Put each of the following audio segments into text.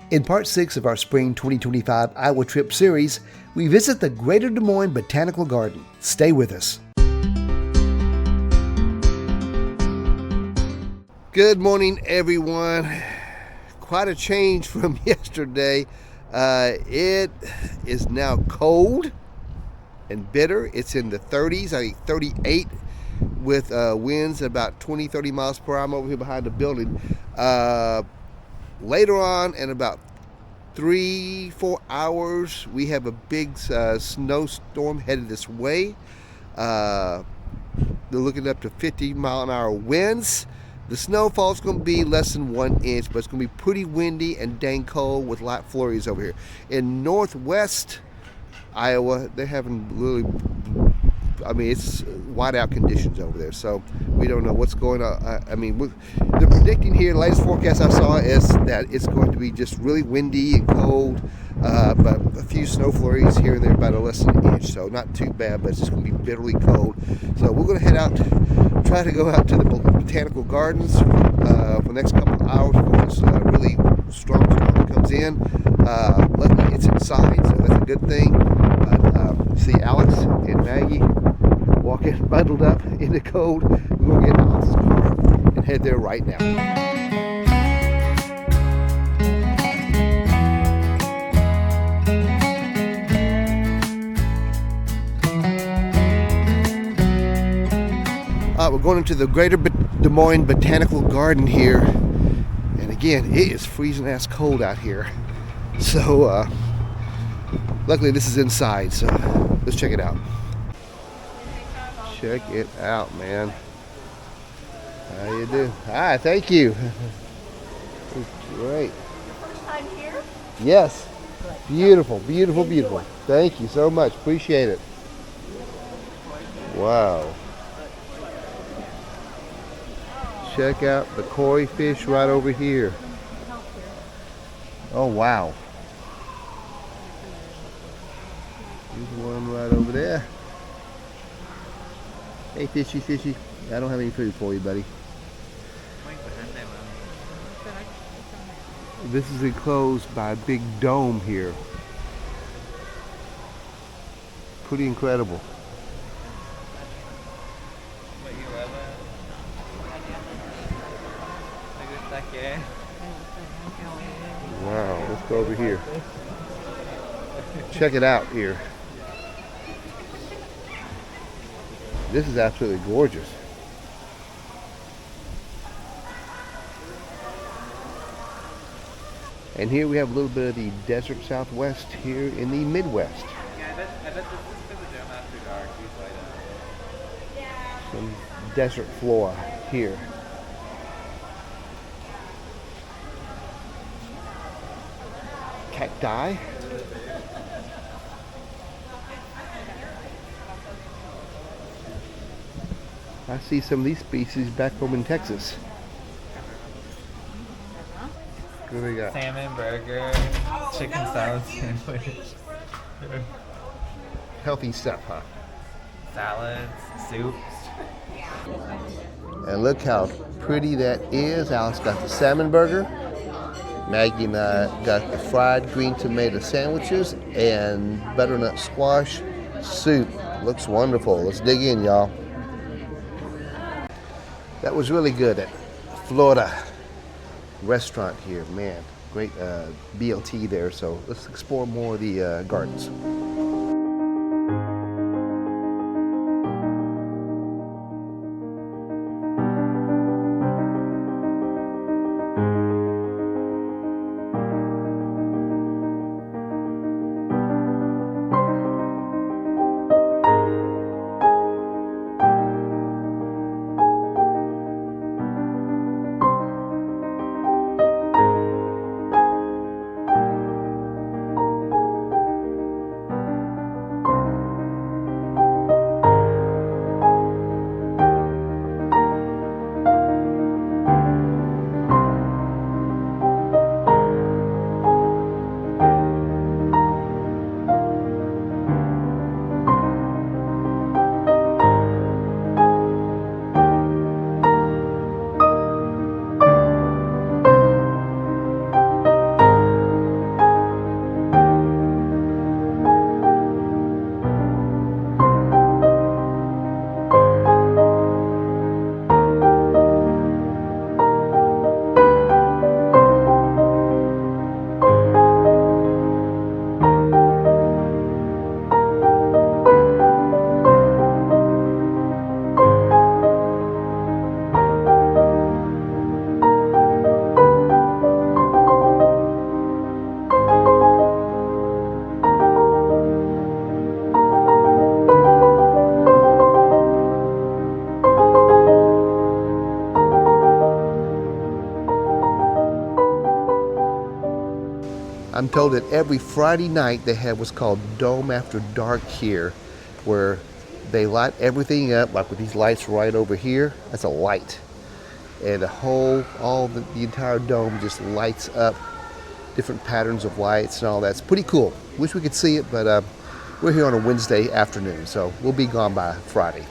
In part 6 of our Spring 2025 Iowa Trip series, we visit the Greater Des Moines Botanical Garden. Stay with us. Good morning, everyone. Quite a change from yesterday. It is now cold and bitter. It's in the 30s, I think 38, with winds about 20-30 miles per hour. I'm over here behind the building. Later on, in about 3-4 hours, we have a big snowstorm headed this way. They're looking up to 50-mile-an-hour winds. The snowfall's going to be less than 1 inch, but it's going to be pretty windy and dang cold with light flurries over here. In northwest Iowa, they're having really, it's whiteout conditions over there, so we don't know what's going on. They're predicting here, the latest forecast I saw is that it's going to be just really windy and cold, but a few snow flurries here and there, about a less than an inch, so not too bad, but it's just going to be bitterly cold. So we're going to head out, try to go out to the botanical gardens for the next couple of hours before this really strong storm comes in. Luckily it's inside, so that's a good thing. But see Alex and Maggie walking bundled up in the cold. We're going to get Alex's car and head there right now. We're going into the Greater Des Moines Botanical Garden here, and again, it is freezing ass cold out here. So, luckily this is inside, so let's check it out. Check it out, man. How you do? Hi, thank you. Great. First time here? Yes. Beautiful, beautiful, beautiful. Thank you so much. Appreciate it. Wow. Check out the koi fish right over here. Oh, wow. There's one right over there. Hey, fishy, fishy. I don't have any food for you, buddy. This is enclosed by a big dome here. Pretty incredible. Wow, let's go over here. Check it out here. This is absolutely gorgeous. And here we have a little bit of the desert Southwest here in the Midwest. Yeah, I bet this is because the dome after dark usually does. Some desert flora here. Cacti. I see some of these species back home in Texas. What do we got? Salmon burger, chicken salad sandwich. Healthy stuff, huh? Salads, soups. And look how pretty that is. Alice got the salmon burger. Maggie and I got the fried green tomato sandwiches and butternut squash soup. Looks wonderful. Let's dig in, y'all. That was really good at Florida restaurant here. Man, great BLT there. So let's explore more of the gardens. I'm told that every Friday night they have what's called Dome After Dark here, where they light everything up, like with these lights right over here. That's a light. And the entire dome just lights up, different patterns of lights and all that. It's pretty cool. Wish we could see it, but we're here on a Wednesday afternoon, so we'll be gone by Friday.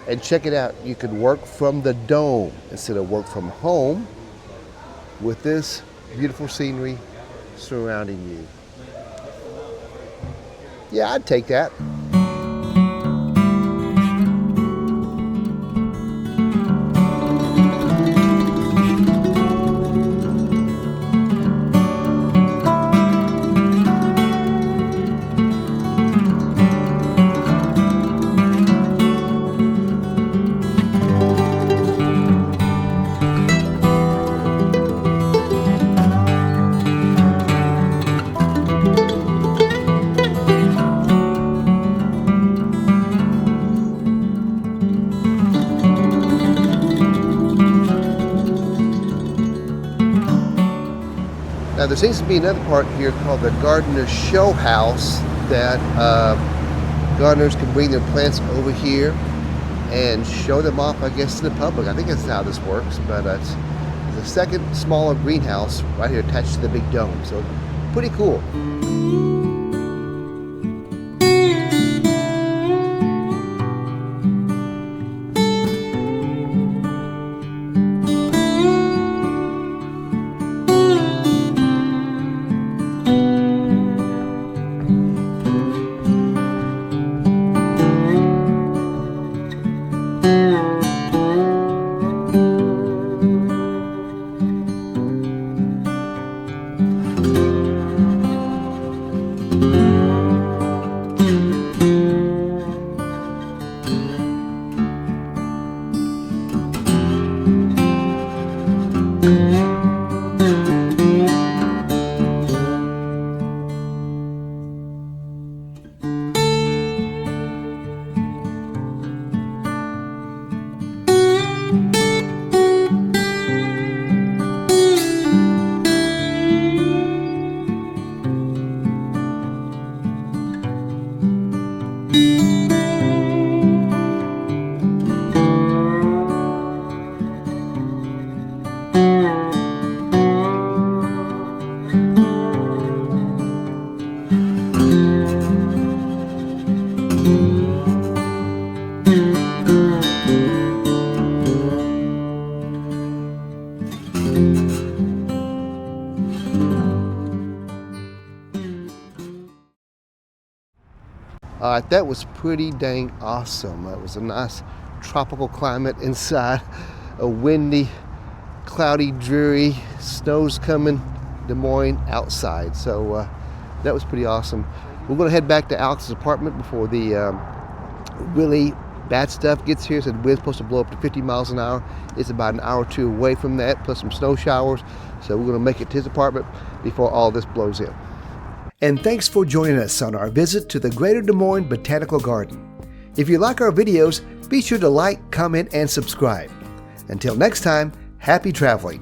And check it out, you can work from the dome instead of work from home with this beautiful scenery surrounding you. Yeah, I'd take that. Now there seems to be another part here called the Gardener's Show House that gardeners can bring their plants over here and show them off, I guess, to the public. I think that's how this works, but it's a second smaller greenhouse right here attached to the big dome, so pretty cool. outside. That was pretty dang awesome. It was a nice tropical climate inside, a windy, cloudy, dreary, snow's coming, Des Moines outside. So that was pretty awesome. We're going to head back to Alex's apartment before the really bad stuff gets here. So the wind's supposed to blow up to 50 miles an hour. It's about an hour or two away from that, plus some snow showers. So we're going to make it to his apartment before all this blows in. And thanks for joining us on our visit to the Greater Des Moines Botanical Garden. If you like our videos, be sure to like, comment, and subscribe. Until next time, happy traveling.